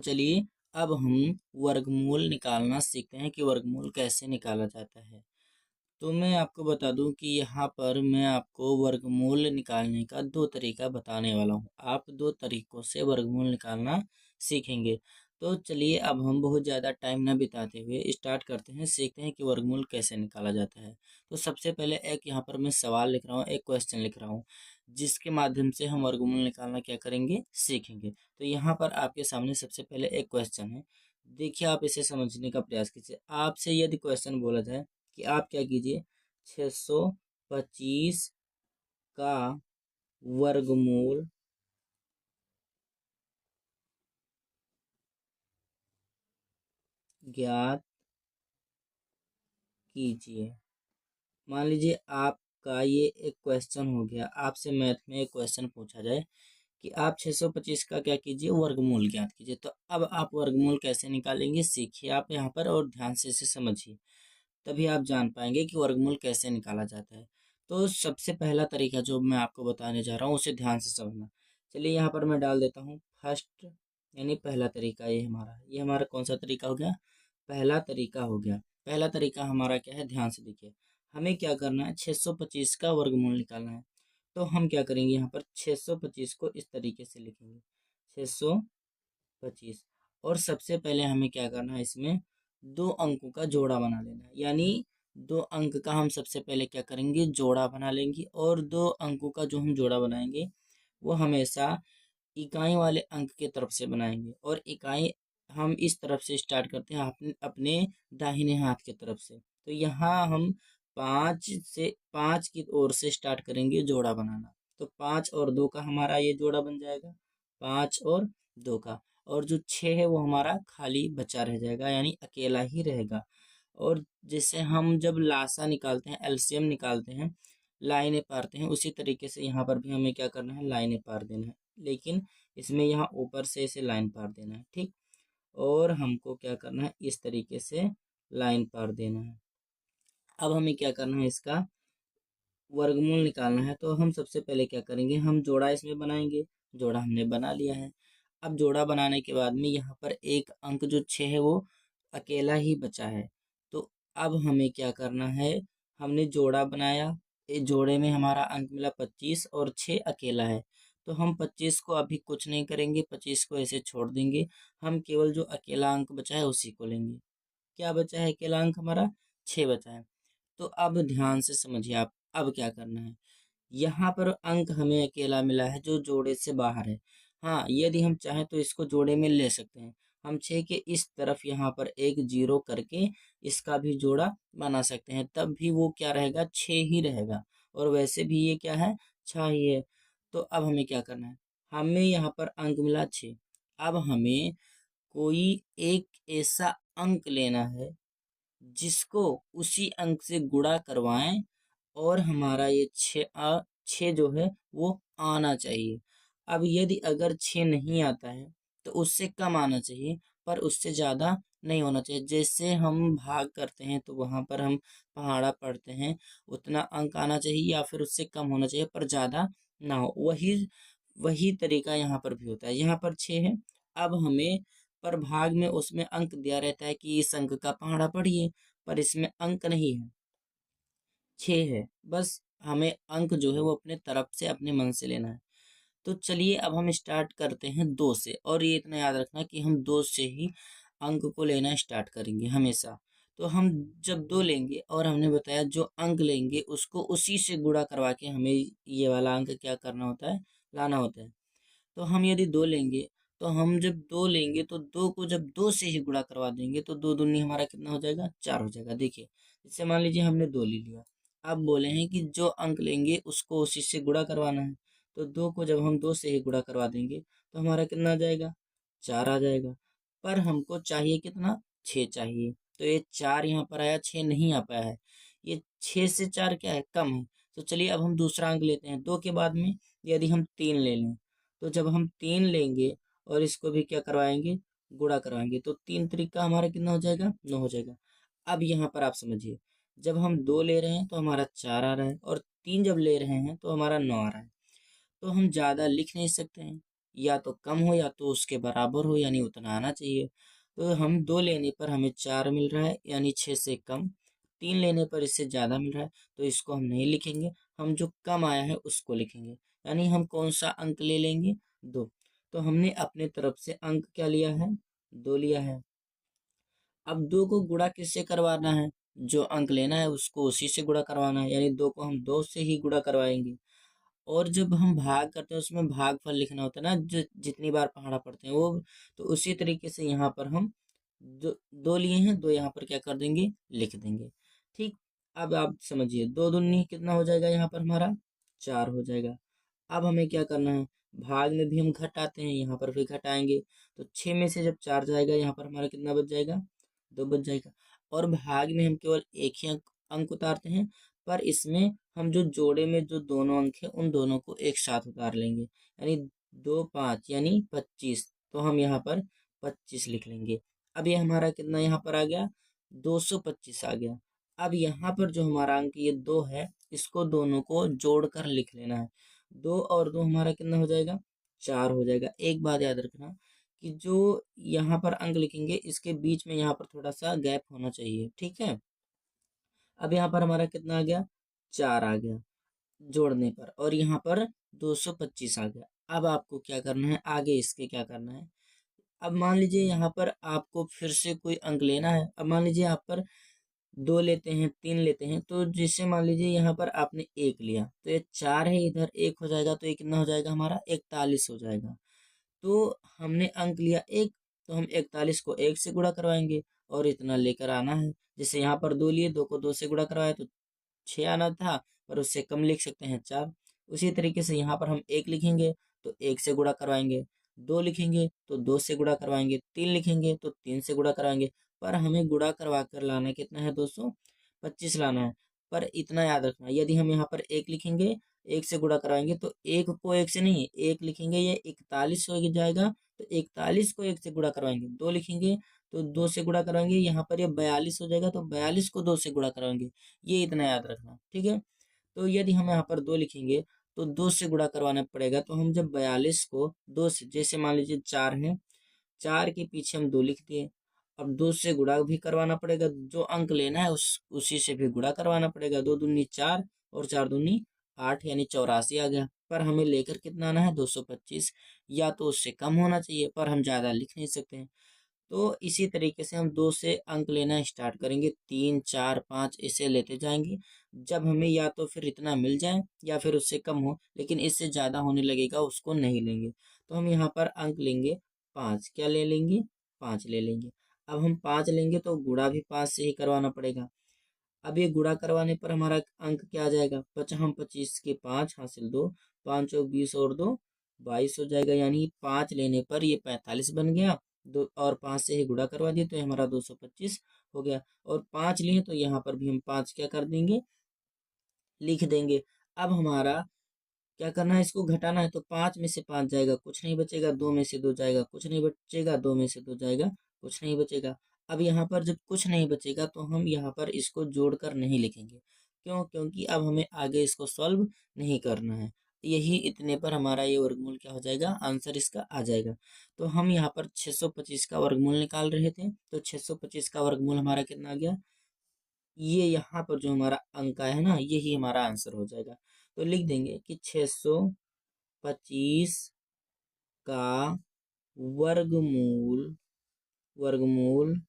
चलिए अब हम वर्गमूल निकालना सीखते हैं कि वर्गमूल कैसे निकाला जाता है। तो मैं आपको बता दूं कि यहाँ पर मैं आपको वर्गमूल निकालने का दो तरीका बताने वाला हूँ। आप दो तरीकों से वर्गमूल निकालना सीखेंगे। तो चलिए अब हम बहुत ज़्यादा टाइम ना बिताते हुए स्टार्ट करते हैं, सीखते हैं कि वर्गमूल कैसे निकाला जाता है। तो सबसे पहले एक यहाँ पर मैं सवाल लिख रहा हूँ, एक क्वेश्चन लिख रहा हूँ, जिसके माध्यम से हम वर्गमूल निकालना क्या करेंगे, सीखेंगे। तो यहाँ पर आपके सामने सबसे पहले एक क्वेश्चन है। देखिए, आप इसे समझने का प्रयास कीजिए। आपसे यदि क्वेश्चन बोला जाए कि आप क्या कीजिए, 625 का वर्गमूल ज्ञात कीजिए। मान लीजिए आपका ये एक क्वेश्चन हो गया, आपसे मैथ में एक क्वेश्चन पूछा जाए कि आप 625 का क्या कीजिए, वर्गमूल ज्ञात कीजिए। तो अब आप वर्गमूल कैसे निकालेंगे, सीखिए आप यहाँ पर और ध्यान से इसे समझिए, तभी आप जान पाएंगे कि वर्गमूल कैसे निकाला जाता है। तो सबसे पहला तरीका जो मैं आपको बताने जा रहा हूँ उसे ध्यान से समझना। चलिए यहाँ पर मैं डाल देता हूँ फर्स्ट, यानी पहला तरीका ये हमारा कौन सा तरीका हो गया, पहला तरीका हो गया। पहला तरीका हमारा क्या है, ध्यान से देखिए। हमें क्या करना है, 625 का वर्गमूल निकालना है। तो हम क्या करेंगे, यहाँ पर 625 को इस तरीके से लिखेंगे, 625। और सबसे पहले हमें क्या करना है, इसमें दो अंकों का जोड़ा बना लेना है। यानी दो अंक का हम सबसे पहले क्या करेंगे, जोड़ा बना लेंगे। और दो अंकों का जो हम जोड़ा बनाएंगे वो हमेशा इकाई वाले अंक के तरफ से बनाएंगे। और इकाई हम इस तरफ से स्टार्ट करते हैं, अपने अपने दाहिने हाथ की तरफ से। तो यहाँ हम 5 की ओर से स्टार्ट करेंगे जोड़ा बनाना। तो 5 और 2 का हमारा ये जोड़ा बन जाएगा, 5 और 2 का। और जो 6 है वो हमारा खाली बचा रह जाएगा, यानी अकेला ही रहेगा। और जैसे हम जब लासा निकालते हैं, एलसीएम निकालते हैं, लाइनें पारते हैं, उसी तरीके से यहाँ पर भी हमें क्या करना है, लाइनें पार देना है। लेकिन इसमें यहाँ ऊपर से इसे लाइन पार देना है, ठीक। और हमको क्या करना है, इस तरीके से लाइन पार देना है। अब हमें क्या करना है, इसका वर्गमूल निकालना है। तो हम सबसे पहले क्या करेंगे, हम जोड़ा इसमें बनाएंगे। जोड़ा हमने बना लिया है। अब जोड़ा बनाने के बाद में यहाँ पर एक अंक जो 6 है वो अकेला ही बचा है। तो अब हमें क्या करना है, हमने जोड़ा बनाया, इस जोड़े में हमारा अंक मिला 25 और 6 अकेला है। तो हम 25 को अभी कुछ नहीं करेंगे, 25 को ऐसे छोड़ देंगे। हम केवल जो अकेला अंक बचा है उसी को लेंगे। क्या बचा है, अकेला अंक हमारा 6 बचा है। तो अब ध्यान से समझिए आप, अब क्या करना है, यहाँ पर अंक हमें अकेला मिला है जो जोड़े से बाहर है। हाँ, यदि हम चाहें तो इसको जोड़े में ले सकते हैं। हम 6 के इस तरफ यहाँ पर एक जीरो करके इसका भी जोड़ा बना सकते हैं, तब भी वो क्या रहेगा, 6 ही रहेगा। और वैसे भी ये क्या है, 6 ही है। तो अब हमें क्या करना है, हमें यहाँ पर अंक मिला 6। अब हमें कोई एक ऐसा अंक लेना है जिसको उसी अंक से गुणा करवाएं और हमारा ये 6 जो है वो आना चाहिए। अब यदि अगर 6 नहीं आता है तो उससे कम आना चाहिए, पर उससे ज़्यादा नहीं होना चाहिए। जैसे हम भाग करते हैं तो वहाँ पर हम पहाड़ा पढ़ते हैं, उतना अंक आना चाहिए या फिर उससे कम होना चाहिए, पर ज़्यादा ना हो। वही वही तरीका यहाँ पर भी होता है। यहाँ पर 6 है, अब हमें पर भाग में उसमें अंक दिया रहता है कि इस अंक का पहाड़ा पढ़िए, पर इसमें अंक नहीं है, 6 है। बस हमें अंक जो है वो अपने तरफ से, अपने मन से लेना है। तो चलिए अब हम स्टार्ट करते हैं 2 से। और ये इतना याद रखना कि हम 2 से ही अंक को लेना स्टार्ट करेंगे हमेशा। तो हम जब 2 लेंगे और हमने बताया जो अंक लेंगे उसको उसी से गुणा करवा के हमें ये वाला अंक क्या करना होता है, लाना होता है। तो हम यदि 2 लेंगे, तो हम जब 2 लेंगे तो 2 को जब 2 से ही गुणा करवा देंगे तो 2 दूनी हमारा कितना हो जाएगा, 4 हो जाएगा। देखिए, जैसे मान लीजिए हमने 2 ले लिया, अब बोले हैं कि जो अंक लेंगे उसको उसी से गुणा करवाना है। तो 2 को जब हम 2 से ही गुणा करवा देंगे तो हमारा कितना आ जाएगा, 4 आ जाएगा। पर हमको चाहिए कितना, 6 चाहिए। तो ये 4 यहाँ पर आया, 6 नहीं आ पाया है। ये 6 से 4 क्या है, कम है। तो चलिए अब हम दूसरा अंक लेते हैं। 2 के बाद में यदि हम 3 ले लें, तो जब हम 3 लेंगे और इसको भी क्या करवाएंगे, गुणा करवाएंगे, तो 3 तरीका हमारा कितना हो जाएगा, 9 हो जाएगा। अब यहाँ पर आप समझिए, जब हम 2 ले रहे हैं तो हमारा 4 आ रहा है, और 3 जब ले रहे हैं तो हमारा 9 आ रहा है। तो हम ज़्यादा लिख नहीं सकते हैं, या तो कम हो या तो उसके बराबर हो, यानी उतना आना चाहिए। तो हम 2 लेने पर हमें 4 मिल रहा है, यानी 6 से कम। 3 लेने पर इससे ज़्यादा मिल रहा है, तो इसको हम नहीं लिखेंगे, हम जो कम आया है उसको लिखेंगे। यानी हम कौन सा अंक ले लेंगे? 2। तो हमने अपने तरफ से अंक क्या लिया है? 2 लिया है। अब 2 को गुणा किससे करवाना है? जो अंक लेना है उसको उसी से गुणा करवाना है, यानी 2 को हम 2 से ही गुणा करवाएंगे। और जब हम भाग करते हैं उसमें भागफल लिखना होता है ना, जितनी बार पहाड़ा पढ़ते हैं वो। तो उसी तरीके से यहाँ पर हम 2 लिए हैं, 2 यहाँ पर क्या कर देंगे? लिख देंगे। ठीक। अब आप समझिए, 2 दूनी कितना हो जाएगा? यहाँ पर हमारा 4 हो जाएगा। अब हमें क्या करना है? भाग में भी हम घटाते हैं, यहाँ पर भी घटाएंगे। तो 6 में से जब 4 जाएगा, यहाँ पर हमारा कितना बच जाएगा? 2 बच जाएगा। और भाग में हम केवल एक ही अंक उतारते हैं, पर इसमें हम जो जोड़े में जो दोनों अंक है उन दोनों को एक साथ उतार लेंगे, यानी 2 5 यानी 25। तो हम यहाँ पर 25 लिख लेंगे। अब ये हमारा कितना यहाँ पर आ गया? 225 आ गया। अब यहाँ पर जो हमारा अंक ये 2 है, इसको दोनों को जोड़कर लिख लेना है। 2 और 2 हमारा कितना हो जाएगा? 4 हो जाएगा। एक बात याद रखना कि जो यहाँ पर अंक लिखेंगे इसके बीच में यहाँ पर थोड़ा सा गैप होना चाहिए, ठीक है। अब यहाँ पर हमारा कितना आ गया? 4 आ गया जोड़ने पर, और यहाँ पर 225 आ गया। अब आपको क्या करना है? आगे इसके क्या करना है? अब मान लीजिए यहाँ पर आपको फिर से कोई अंक लेना है। अब मान लीजिए आप पर 2 लेते हैं, 3 लेते हैं, तो जैसे मान लीजिए यहाँ पर आपने 1 लिया, तो ये 4 है, इधर 1 हो जाएगा, तो ये कितना हो जाएगा हमारा? 41 हो जाएगा। तो हमने अंक लिया 1, तो हम 41 को 1 से गुणा करवाएंगे और इतना लेकर आना है। जैसे यहाँ पर 2 लिए, 2 को 2 से गुणा करवाया तो 6 आना था, पर उससे कम लिख सकते हैं 4। उसी तरीके से यहाँ पर हम 1 लिखेंगे तो 1 से गुणा करवाएंगे, 2 लिखेंगे तो 2 से गुणा करवाएंगे, 3 लिखेंगे तो 3 से गुणा करवाएंगे। पर हमें गुणा करवा कर लाना कितना है? 225 लाना है। पर इतना याद रखना, यदि हम यहाँ पर 1 लिखेंगे, 1 से गुणा कराएंगे, तो 1 को 1 से नहीं, 1 लिखेंगे ये 41 हो जाएगा, तो 41 को 1 से गुणा करवाएंगे। 2 लिखेंगे तो 2 से गुणा कराएंगे, यहाँ पर ये 42 हो जाएगा, तो 42 को 2 से गुणा कराएंगे। ये इतना याद रखना, ठीक है। तो यदि हम यहाँ पर 2 लिखेंगे तो 2 से गुणा करवाना पड़ेगा। तो हम जब 42 को 2 से, जैसे मान लीजिए 4 है, 4 के पीछे हम 2 लिख दिए। अब 2 से गुणा भी करवाना पड़ेगा, जो अंक लेना है उसी से भी गुणा करवाना पड़ेगा। 2 दूनी 4 और 4 दूनी 8, यानी 84 आ गया। पर हमें लेकर कितना आना है? 225। या तो उससे कम होना चाहिए, पर हम ज़्यादा लिख नहीं सकते हैं। तो इसी तरीके से हम 2 से अंक लेना स्टार्ट करेंगे, 3 4 5 इसे लेते जाएंगे। जब हमें या तो फिर इतना मिल जाए या फिर उससे कम हो, लेकिन इससे ज़्यादा होने लगेगा उसको नहीं लेंगे। तो हम यहाँ पर अंक लेंगे 5। क्या ले लेंगे? 5 ले लेंगे। अब हम 5 लेंगे तो गुणा भी 5 से ही करवाना पड़ेगा। अब ये गुणा करवाने पर हमारा अंक क्या आ जाएगा? हम 25 के 5 हासिल 2, 5 और 20 और 2 22 हो जाएगा, यानी 5 लेने पर ये 45 बन गया। दो और 5 से ही गुणा करवा दिए तो ये हमारा 225 हो गया। और 5 लिए तो यहाँ पर भी हम 5 क्या कर देंगे? लिख देंगे। अब हमारा क्या करना है? इसको घटाना है, तो 5 में से 5 जाएगा, कुछ नहीं बचेगा। 2 में से 2 जाएगा, कुछ नहीं बचेगा। 2 में से 2 जाएगा, कुछ नहीं बचेगा। अब यहाँ पर जब कुछ नहीं बचेगा तो हम यहाँ पर इसको जोड़कर नहीं लिखेंगे। क्यों? क्योंकि अब हमें आगे इसको सॉल्व नहीं करना है। यही इतने पर हमारा ये वर्गमूल क्या हो जाएगा? आंसर इसका आ जाएगा। तो हम यहाँ पर 625 का वर्गमूल निकाल रहे थे, तो 625 का वर्गमूल हमारा कितना आ गया? ये यहाँ पर जो हमारा अंक आया है ना, यही हमारा आंसर हो जाएगा। तो लिख देंगे कि 625 का वर्गमूल वर्गमूल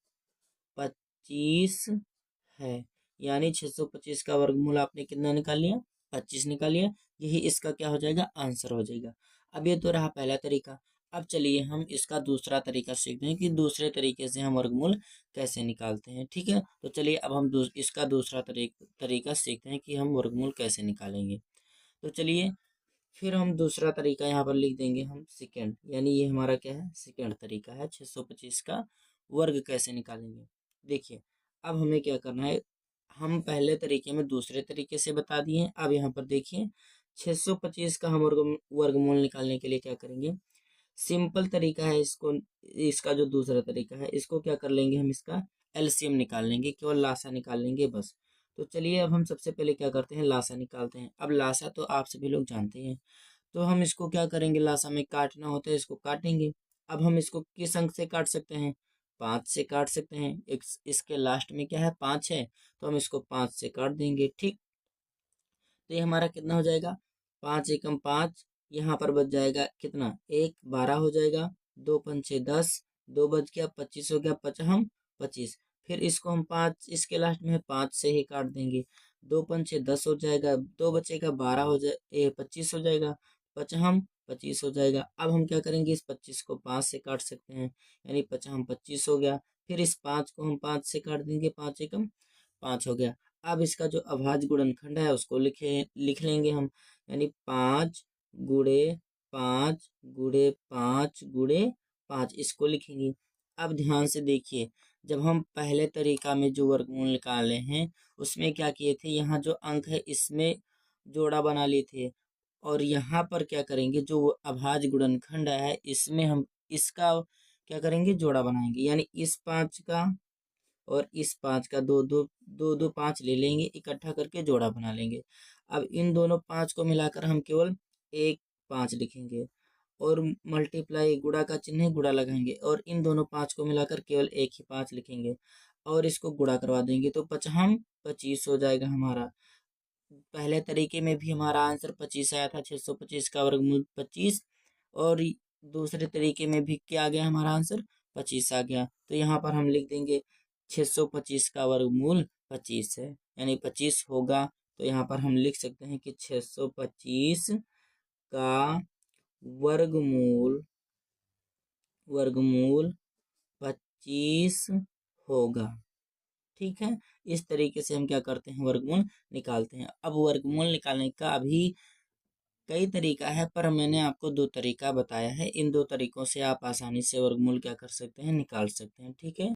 25 है। यानी 625 का वर्गमूल आपने कितना निकाल लिया? 25 निकाल लिया। यही इसका क्या हो जाएगा? आंसर हो जाएगा। अब ये तो रहा पहला तरीका। अब चलिए हम इसका दूसरा तरीका सीखते हैं कि दूसरे तरीके से हम वर्गमूल कैसे निकालते हैं, ठीक है। तो चलिए अब हम इसका दूसरा तरीका सीखते हैं कि हम वर्गमूल कैसे निकालेंगे। तो चलिए फिर हम दूसरा तरीका यहाँ पर लिख देंगे हम सेकेंड, यानी ये हमारा क्या है? सेकेंड तरीका है 625 का वर्ग कैसे निकालेंगे। देखिए अब हमें क्या करना है, हम पहले तरीके में दूसरे तरीके से बता दिए। अब यहाँ पर देखिए 625 का हम वर्गमूल निकालने के लिए क्या करेंगे? सिंपल तरीका है इसको, इसका जो दूसरा तरीका है इसको क्या कर लेंगे? हम इसका एलसीएम निकाल लेंगे, केवल लासा निकाल लेंगे बस। तो चलिए अब हम सबसे पहले क्या करते हैं? लासा निकालते हैं। अब लासा तो आप सभी लोग जानते हैं, तो हम इसको क्या करेंगे, लासा में काटना होता है, इसको काटेंगे। अब हम इसको किस अंक से काट सकते हैं, 5 से काट सकते हैं। इसके लास्ट में क्या है, 5 है, तो हम इसको 5 से काट देंगे। ठीक, तो ये हमारा कितना हो जाएगा, 5 एकम 5, यहाँ पर बच जाएगा कितना, 1, 12 हो जाएगा, 2 पंचे 10, 2 बच गया, 25 हो गया, पचहम 25। फिर इसको हम 5, इसके लास्ट में 5 से ही काट देंगे। 2 पंचे 10 हो जाएगा, 2 बचेगा, 12 हो जाए 25 हो जाएगा, पचहम 25 हो जाएगा। अब हम क्या करेंगे, इस 25 को 5 से काट सकते हैं, यानी पचहम 25 हो गया। फिर इस 5 को हम 5 से काट देंगे, 5 एकम 5 हो गया। अब इसका जो अभाज्य गुणनखंड है उसको लिख लेंगे हम, यानी 5 गुणे 5 गुणे 5 गुणे 5, इसको लिखेंगे। अब ध्यान से देखिए, जब हम पहले तरीका में जो वर्गमूल निकाले हैं उसमें क्या किए थे, यहाँ जो अंक है इसमें जोड़ा बना लिए थे, और यहाँ पर क्या करेंगे, जो अभाज्य गुणनखंड है इसमें हम इसका क्या करेंगे, जोड़ा बनाएंगे। यानी इस 5 का और इस 5 का दो दो दो दो 5 ले लेंगे, इकट्ठा करके जोड़ा बना लेंगे। अब इन दोनों 5 को मिलाकर हम केवल एक 5 लिखेंगे, और मल्टीप्लाई गुणा का चिन्ह है, गुणा लगाएंगे, और इन दोनों 5 को मिलाकर केवल एक ही 5 लिखेंगे, और इसको गुणा करवा देंगे, तो पचहम 25 हो जाएगा हमारा। पहले तरीके में भी हमारा आंसर 25 आया था, 625 का वर्गमूल 25, और दूसरे तरीके में भी क्या आ गया, हमारा आंसर 25 आ गया। तो यहाँ पर हम लिख देंगे 625 का वर्गमूल 25 है, यानी 25 होगा। तो यहाँ पर हम लिख सकते हैं कि 625 का वर्गमूल वर्गमूल 25 होगा। ठीक है, इस तरीके से हम क्या करते हैं, वर्गमूल निकालते हैं। अब वर्गमूल निकालने का अभी कई तरीका है, पर मैंने आपको 2 तरीका बताया है। इन 2 तरीकों से आप आसानी से वर्गमूल क्या कर सकते हैं, निकाल सकते हैं। ठीक है।